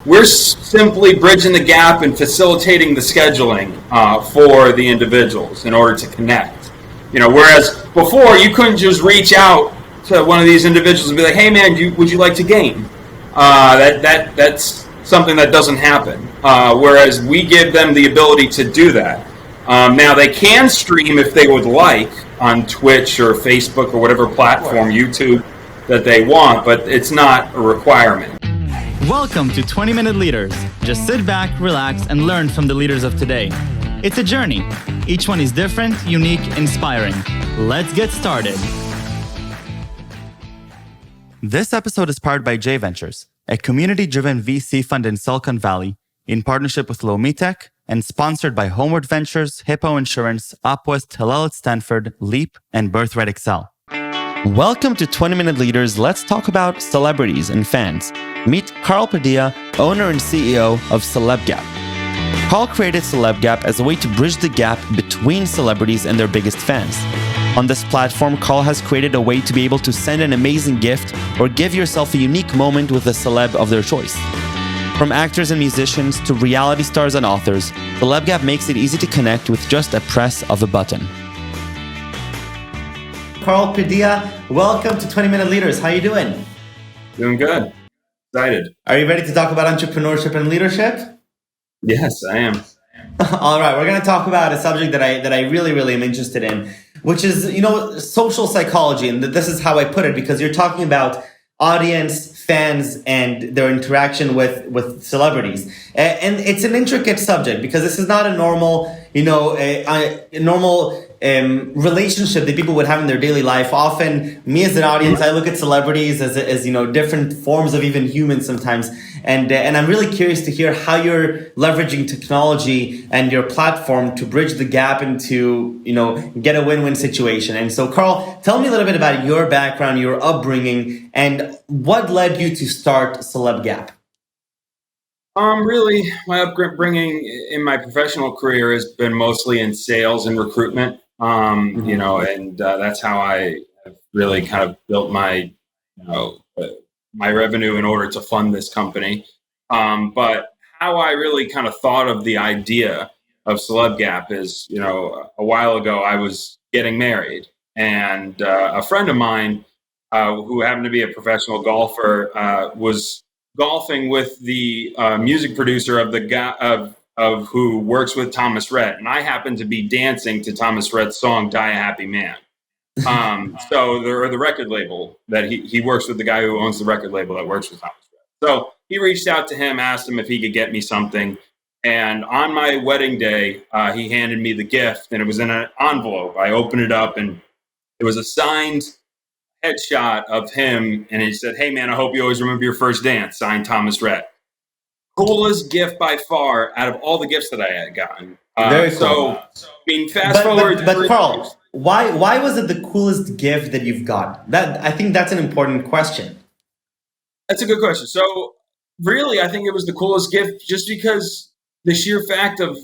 we're simply bridging the gap and facilitating the scheduling for the individuals in order to connect. Whereas before you couldn't just reach out to one of these individuals and be like, "Hey, man, would you like to game?" That's something that doesn't happen. Whereas we give them the ability to do that. Now they can stream if they would like on Twitch or Facebook or whatever platform, YouTube, that they want, but it's not a requirement. Welcome to 20-Minute Leaders. Just sit back, relax, and learn from the leaders of today. It's a journey. Each one is different, unique, inspiring. Let's get started. This episode is powered by J Ventures, a community-driven VC fund in Silicon Valley, in partnership with Lomitech, and sponsored by Homeward Ventures, Hippo Insurance, Upwest, Hillel at Stanford, Leap, and Birthright Excel. Welcome to 20-Minute Leaders. Let's talk about celebrities and fans. Meet Carl Padilla, owner and CEO of Celeb Gap. Carl created Celeb Gap as a way to bridge the gap between celebrities and their biggest fans. On this platform, Carl has created a way to be able to send an amazing gift or give yourself a unique moment with a celeb of their choice. From actors and musicians to reality stars and authors, Celeb Gap makes it easy to connect with just a press of a button. Carl Padilla, welcome to 20-Minute Leaders. How are you doing? Doing good. Excited. Are you ready to talk about entrepreneurship and leadership? Yes, I am. All right, we're going to talk about a subject that I really am interested in, which is, social psychology. And this is how I put it, because you're talking about audience, fans, and their interaction with celebrities. And it's an intricate subject because this is not a normal, relationship that people would have in their daily life. Often, me as an audience, I look at celebrities as different forms of even humans sometimes. And I'm really curious to hear how you're leveraging technology and your platform to bridge the gap and to, get a win-win situation. And so, Carl, tell me a little bit about your background, your upbringing, and what led you to start Celeb Gap. Really, my upbringing in my professional career has been mostly in sales and recruitment. That's how I have really kind of built my, my revenue in order to fund this company. But how I really kind of thought of the idea of Celeb Gap is, a while ago I was getting married, and a friend of mine who happened to be a professional golfer was golfing with the music producer of the guy of who works with Thomas Rhett, and I happened to be dancing to Thomas Rhett's song "Die a Happy Man." So the record label that he works with, the guy who owns the record label that works with Thomas Rhett. So he reached out to him, asked him if he could get me something, and on my wedding day, he handed me the gift, and it was in an envelope. I opened it up, and it was a signed headshot of him, and he said, "Hey man, I hope you always remember your first dance, signed Thomas Rhett." Coolest gift by far out of all the gifts that I had gotten. Very cool. Fast forward. But Carl, why was it the coolest gift that you've got? I think that's an important question. That's a good question. So really, I think it was the coolest gift just because the sheer fact of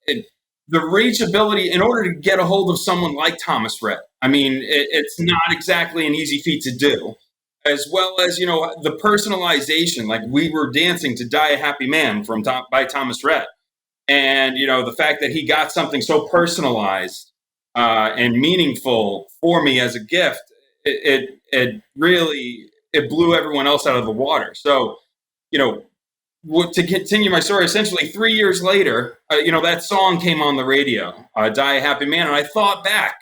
it, the reachability in order to get a hold of someone like Thomas Rhett. I mean, it's not exactly an easy feat to do, as well as, the personalization. Like, we were dancing to Die a Happy Man by Thomas Rhett. And, the fact that he got something so personalized and meaningful for me as a gift, it really blew everyone else out of the water. So, to continue my story, essentially 3 years later, that song came on the radio, Die a Happy Man. And I thought back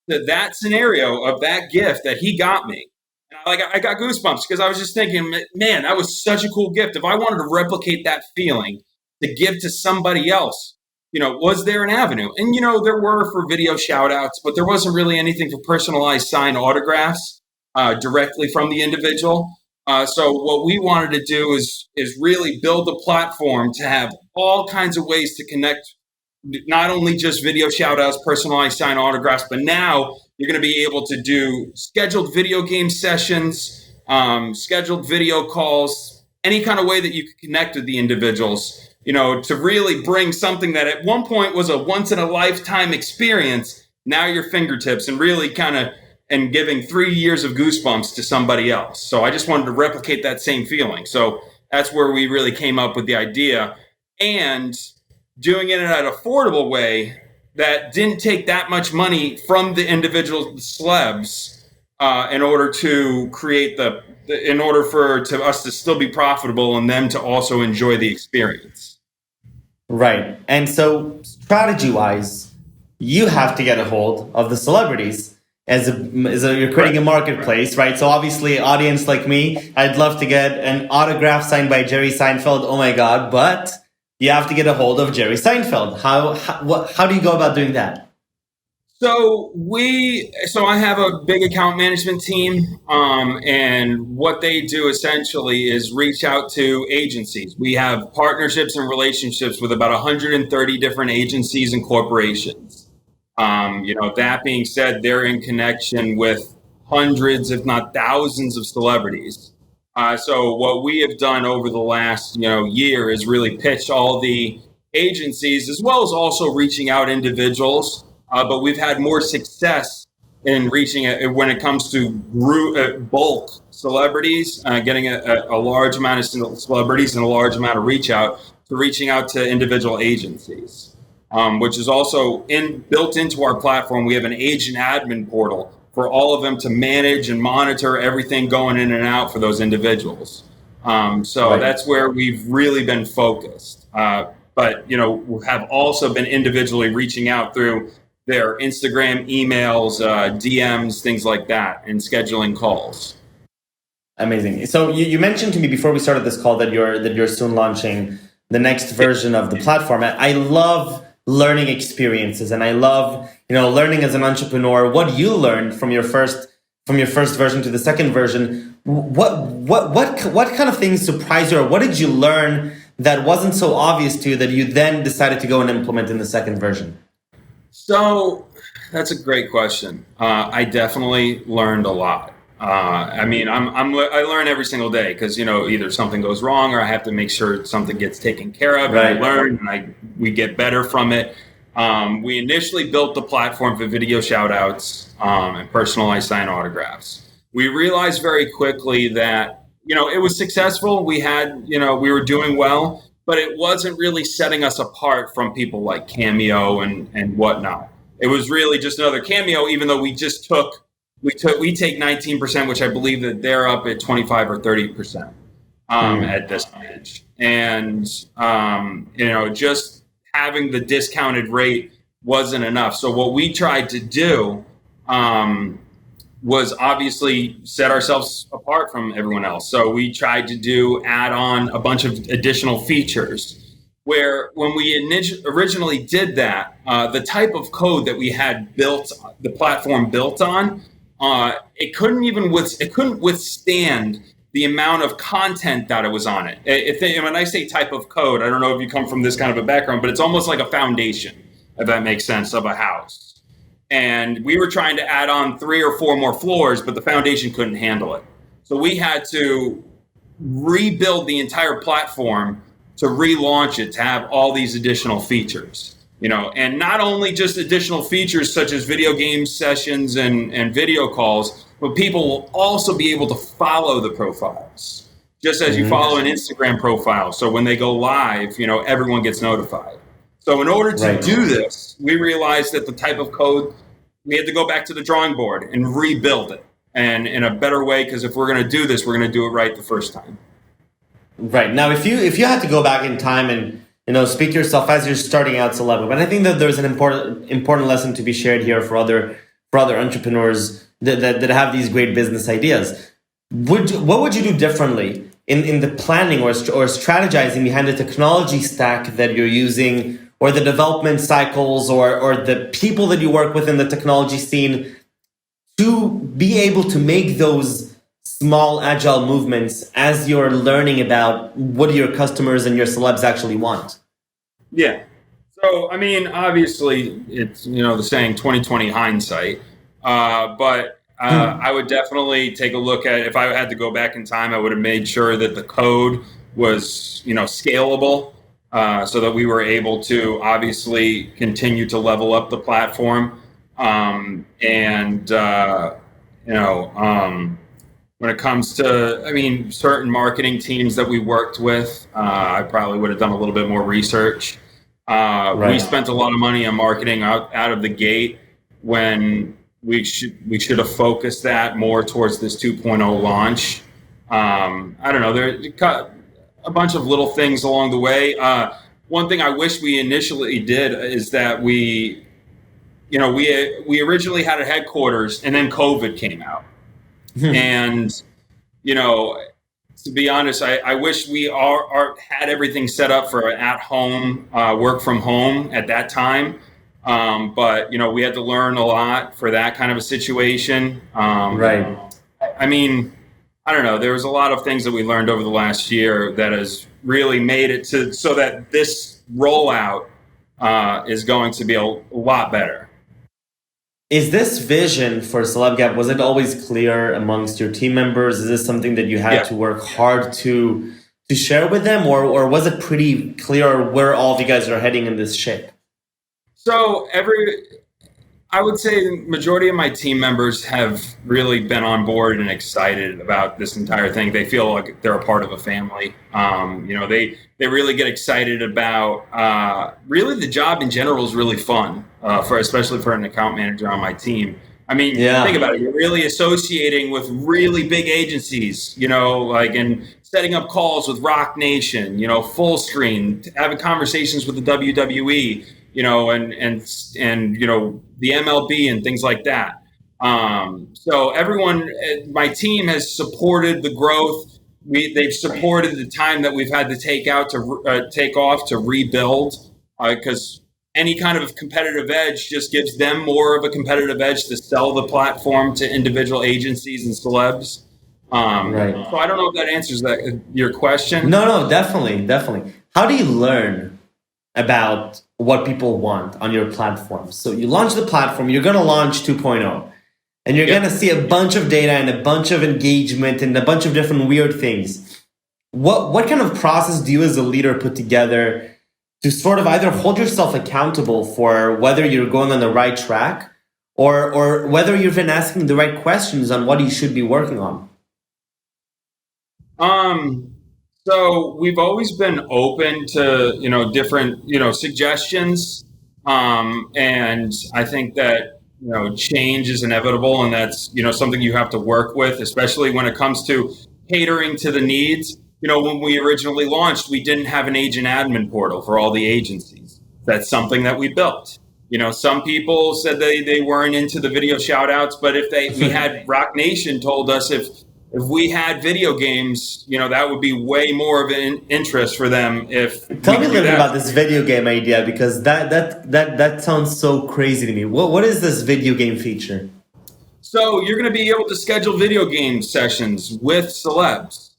to that scenario of that gift that he got me. And I got goosebumps because I was just thinking, man, that was such a cool gift. If I wanted to replicate that feeling to give to somebody else, was there an avenue? And, there were for video shout outs, but there wasn't really anything for personalized signed autographs directly from the individual. So what we wanted to do is really build a platform to have all kinds of ways to connect, not only just video shout outs, personalized signed autographs, but now you're going to be able to do scheduled video game sessions, scheduled video calls, any kind of way that you can connect with the individuals, to really bring something that at one point was a once in a lifetime experience, now your fingertips, and really kind of and giving 3 years of goosebumps to somebody else. So I just wanted to replicate that same feeling. So That's where we really came up with the idea, and doing it in an affordable way that didn't take that much money from the individual celebs in order to create in order for us to still be profitable and them to also enjoy the experience. Right. And so strategy-wise, you have to get a hold of the celebrities you're creating a marketplace, right? So obviously, audience like me, I'd love to get an autograph signed by Jerry Seinfeld. Oh my God. But you have to get a hold of Jerry Seinfeld. How do you go about doing that? So I have a big account management team, and what they do essentially is reach out to agencies. We have partnerships and relationships with about 130 different agencies and corporations. That being said, they're in connection with hundreds, if not thousands, of celebrities. So what we have done over the last year is really pitch all the agencies, as well as also reaching out individuals. But we've had more success in reaching when it comes to bulk celebrities, getting a large amount of celebrities and a large amount of reaching out to individual agencies. Which is also built into our platform. We have an agent admin portal for all of them to manage and monitor everything going in and out for those individuals. Right. That's where we've really been focused. But we have also been individually reaching out through their Instagram, emails, DMs, things like that, and scheduling calls. Amazing. So you mentioned to me before we started this call that you're soon launching the next version of the platform. I love learning experiences, and I love learning as an entrepreneur. What you learned from your first version to the second version. What kind of things surprised you, or what did you learn that wasn't so obvious to you that you then decided to go and implement in the second version? So that's a great question. I definitely learned a lot. I learn every single day because either something goes wrong or I have to make sure something gets taken care of. Right. And I learn and we get better from it. We initially built the platform for video shout-outs and personalized signed autographs. We realized very quickly that it was successful. We were doing well, but it wasn't really setting us apart from people like Cameo and whatnot. It was really just another Cameo, even though we take 19%, which I believe that they're up at 25 or 30% at this stage. And just having the discounted rate wasn't enough. So what we tried to do was obviously set ourselves apart from everyone else. So we tried to add on a bunch of additional features where when we originally did that, the type of code that we had built, the platform built on, it couldn't withstand the amount of content that it was on it. When I say type of code, I don't know if you come from this kind of a background, but it's almost like a foundation, if that makes sense, of a house. And we were trying to add on 3 or 4 more floors, but the foundation couldn't handle it. So we had to rebuild the entire platform to relaunch it, to have all these additional features. And not only just additional features such as video game sessions and video calls, but people will also be able to follow the profiles, just as you follow an Instagram profile. So when they go live, everyone gets notified. So in order to do this, we realized that the type of code, we had to go back to the drawing board and rebuild it, and in a better way, because if we're going to do this, we're going to do it right the first time. Right. Now, if you had to go back in time and speak to yourself as you're starting out Celeb, but I think that there's an important lesson to be shared here for other entrepreneurs that have these great business ideas. What would you do differently in the planning or strategizing behind the technology stack that you're using, or the development cycles, or the people that you work with in the technology scene, to be able to make those small agile movements as you're learning about what your customers and your celebs actually want? Yeah. So, obviously it's, the saying 20/20 hindsight, but I would definitely take a look at, if I had to go back in time, I would have made sure that the code was, scalable, so that we were able to obviously continue to level up the platform. when it comes to, certain marketing teams that we worked with, I probably would have done a little bit more research. We spent a lot of money on marketing out of the gate when we should have focused that more towards this 2.0 launch. I don't know. There a bunch of little things along the way. One thing I wish we initially did is that we originally had a headquarters, and then COVID came out. And, to be honest, I wish we had everything set up for at-home work from home at that time. But, we had to learn a lot for that kind of a situation. I don't know. There was a lot of things that we learned over the last year that has really made it so that this rollout is going to be a lot better. Is this vision for Celeb Gap, was it always clear amongst your team members? Is this something that you had to work hard to share with them, or was it pretty clear where all of you guys are heading in this ship? So I would say the majority of my team members have really been on board and excited about this entire thing. They feel like they're a part of a family. They really get excited about really the job in general is really fun especially for an account manager on my team. Think about it. You're really associating with really big agencies, and setting up calls with Rock Nation, full screen, having conversations with the WWE, and the MLB and things like that. So everyone, my team has supported the growth. They've supported the time that we've had to take off to rebuild, because any kind of competitive edge just gives them more of a competitive edge to sell the platform to individual agencies and celebs. So I don't know if that answers your question. No, definitely. How do you learn about what people want on your platform? So you launch the platform, you're going to launch 2.0, and you're going to see a bunch of data and a bunch of engagement and a bunch of different weird things. What kind of process do you as a leader put together to sort of either hold yourself accountable for whether you're going on the right track, or whether you've been asking the right questions on what you should be working on? So we've always been open to, different, suggestions. And I think that, change is inevitable, and that's, something you have to work with, especially when it comes to catering to the needs. When we originally launched, we didn't have an agent admin portal for all the agencies. That's something that we built. Some people said they weren't into the video shout outs, but we had Rock Nation told us if we had video games, that would be way more of an interest for them. Tell me a little bit about this video game idea, because that sounds so crazy to me. What is this video game feature? So you're going to be able to schedule video game sessions with celebs.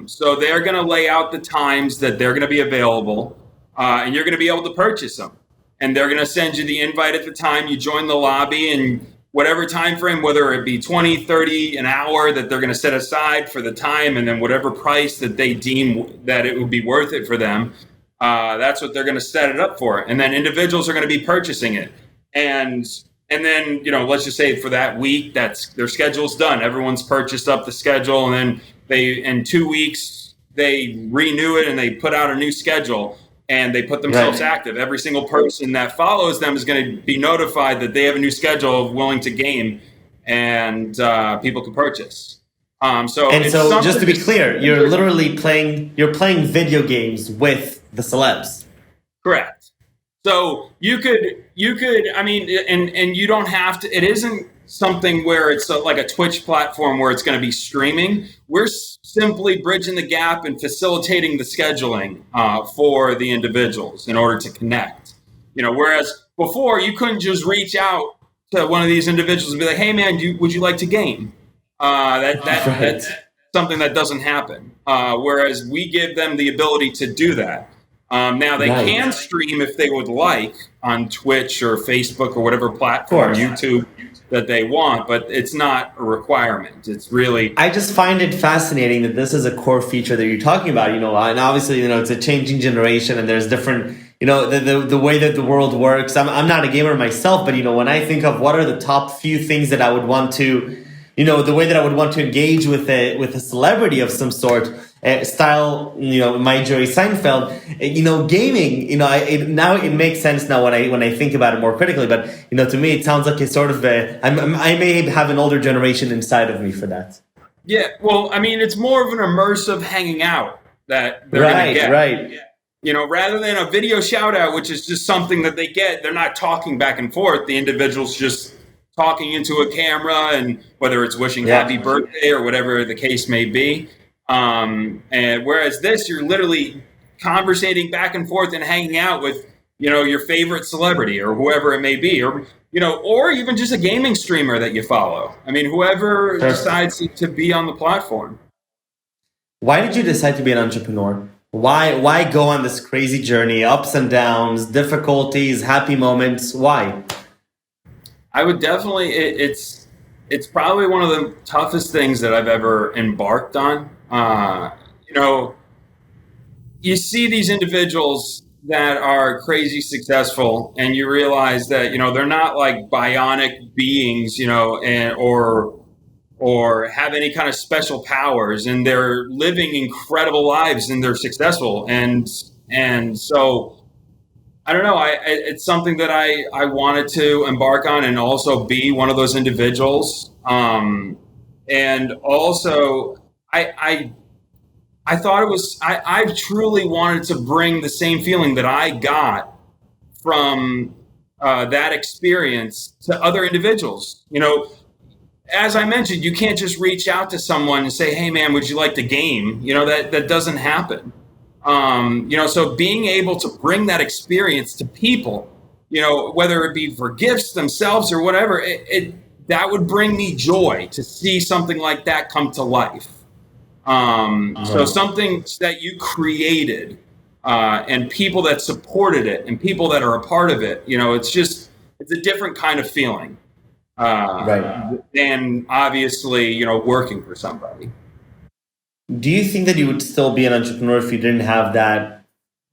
So they're going to lay out the times that they're going to be available, and you're going to be able to purchase them. And they're going to send you the invite at the time you join the lobby, and whatever time frame, whether it be 20, 30, an hour that they're going to set aside for the time, and then whatever price that they deem that it would be worth it for them, that's what they're going to set it up for. And then individuals are going to be purchasing it. And then, let's just say for that week, their schedule's done. Everyone's purchased up the schedule, and then in 2 weeks, they renew it and they put out a new schedule, and they put themselves active. Every single person that follows them is going to be notified that they have a new schedule willing to game, and people can purchase. So just to be clear, you're literally playing video games with the celebs. Correct. So you could, and you don't have to, it isn't something where it's like a Twitch platform where it's going to be streaming. We're simply bridging the gap and facilitating the scheduling for the individuals in order to connect. Whereas before you couldn't just reach out to one of these individuals and be like, "Hey man, would you like to game?" That's something that doesn't happen. Whereas we give them the ability to do that. Now they can stream if they would like on Twitch or Facebook or whatever platform, YouTube, that they want, but it's not a requirement. It's really... I just find it fascinating that this is a core feature that you're talking about, and obviously, it's a changing generation, and there's different, the way that the world works. I'm not a gamer myself, but, when I think of what are the top few things that I would want to the way that I would want to engage with a celebrity of some sort, style, my Jerry Seinfeld, gaming, now it makes sense now when I think about it more critically. But to me, it sounds like it's sort of I may have an older generation inside of me for that. Yeah, well, I mean, it's more of an immersive hanging out that they're going to get. Right. Rather than a video shout out, which is just something that they get, they're not talking back and forth. The individual's just talking into a camera, and whether it's wishing happy birthday or whatever the case may be. And whereas this, you're literally conversating back and forth and hanging out with, your favorite celebrity or whoever it may be, or even just a gaming streamer that you follow. I mean, whoever decides to be on the platform. Why did you decide to be an entrepreneur? Why go on this crazy journey, ups and downs, difficulties, happy moments? Why? I would definitely, it's probably one of the toughest things that I've ever embarked on. You see these individuals that are crazy successful, and you realize that, they're not like bionic beings, or have any kind of special powers, and they're living incredible lives and they're successful. And so I don't know, it's something that I wanted to embark on and also be one of those individuals. And also I thought it was, I truly wanted to bring the same feeling that I got from that experience to other individuals. As I mentioned, you can't just reach out to someone and say, hey man, would you like to game? That doesn't happen. So being able to bring that experience to people, whether it be for gifts themselves or whatever, that would bring me joy to see something like that come to life. So something that you created, and people that supported it and people that are a part of it, it's a different kind of feeling. Than obviously, working for somebody. Do you think that you would still be an entrepreneur if you didn't have that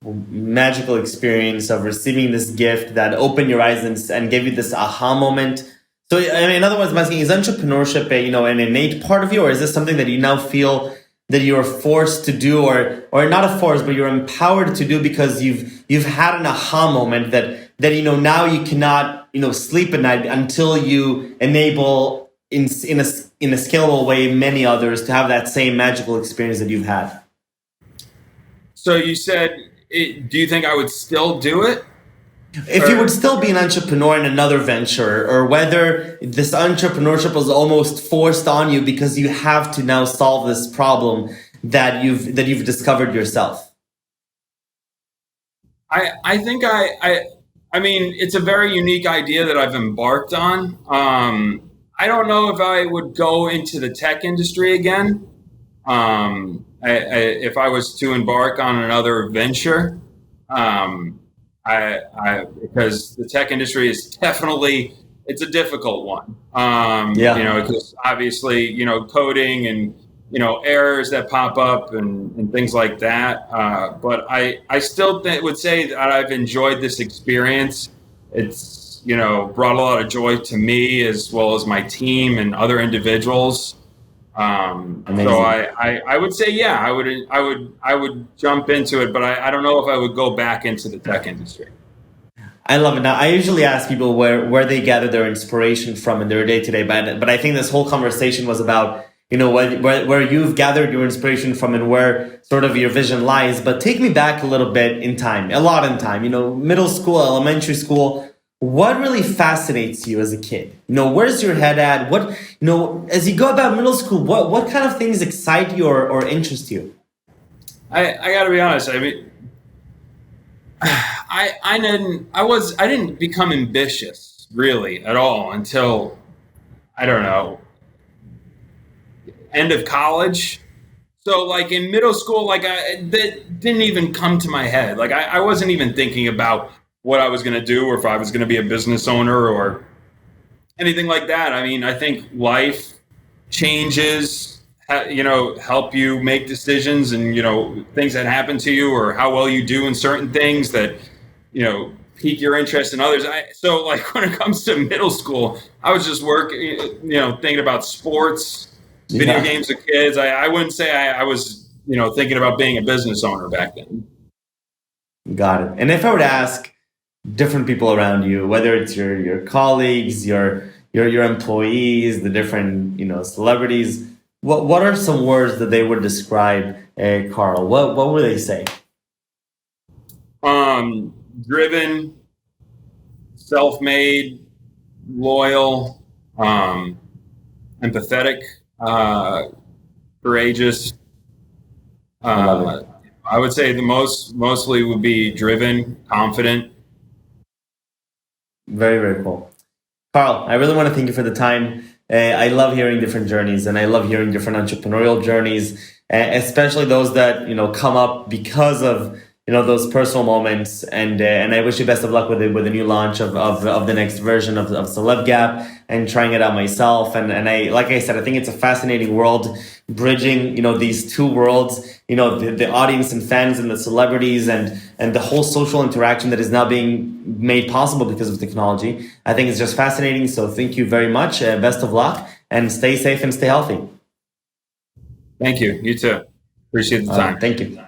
magical experience of receiving this gift that opened your eyes and gave you this aha moment? So, in other words, I'm asking, is entrepreneurship an innate part of you, or is this something that you now feel that you're forced to do, or not a force, but you're empowered to do because you've had an aha moment that now you cannot sleep at night until you enable in a scalable way many others to have that same magical experience that you've had? So you said, do you think I would still do it? If you would still be an entrepreneur in another venture, or whether this entrepreneurship was almost forced on you because you have to now solve this problem that you've discovered yourself. I think I mean, it's a very unique idea that I've embarked on. I don't know if I would go into the tech industry again. If I was to embark on another venture, because the tech industry is definitely, it's a difficult one. Because obviously, coding and, errors that pop up and things like that. But I still would say that I've enjoyed this experience. It's, brought a lot of joy to me as well as my team and other individuals. So I would say, yeah, I would jump into it, but I don't know if I would go back into the tech industry. I love it. Now, I usually ask people where they gather their inspiration from in their day-to-day, but I think this whole conversation was about, where you've gathered your inspiration from and where sort of your vision lies. But take me back a little bit in time, a lot in time, middle school, elementary school. What really fascinates you as a kid? Where's your head at? What, as you go about middle school, what kind of things excite you or interest you? I gotta be honest. I mean, I didn't become ambitious really at all until, I don't know, end of college. So like in middle school, that didn't even come to my head. Like I wasn't even thinking about what I was going to do, or if I was going to be a business owner or anything like that. I mean, I think life changes, help you make decisions, and, things that happen to you or how well you do in certain things that, pique your interest in others. So like when it comes to middle school, I was just working, thinking about sports, video games with kids. I wouldn't say I was, thinking about being a business owner back then. Got it. And if I were to ask different people around you, whether it's your colleagues, your employees, the different celebrities, what are some words that they would describe Carl? What would they say? Driven, self-made, loyal, empathetic, courageous. I love it. I would say mostly would be driven, confident. Very, very cool. Carl, I really want to thank you for the time. I love hearing different journeys, and I love hearing different entrepreneurial journeys, especially those that come up because of those personal moments. And I wish you best of luck with the new launch of the next version of Celeb Gap, and trying it out myself. And I, like I said, I think it's a fascinating world, bridging these two worlds, the audience and fans and the celebrities and the whole social interaction that is now being made possible because of technology. I think it's just fascinating. So thank you very much. Best of luck, and stay safe and stay healthy. Thank you. You too. Appreciate the time. Thank you.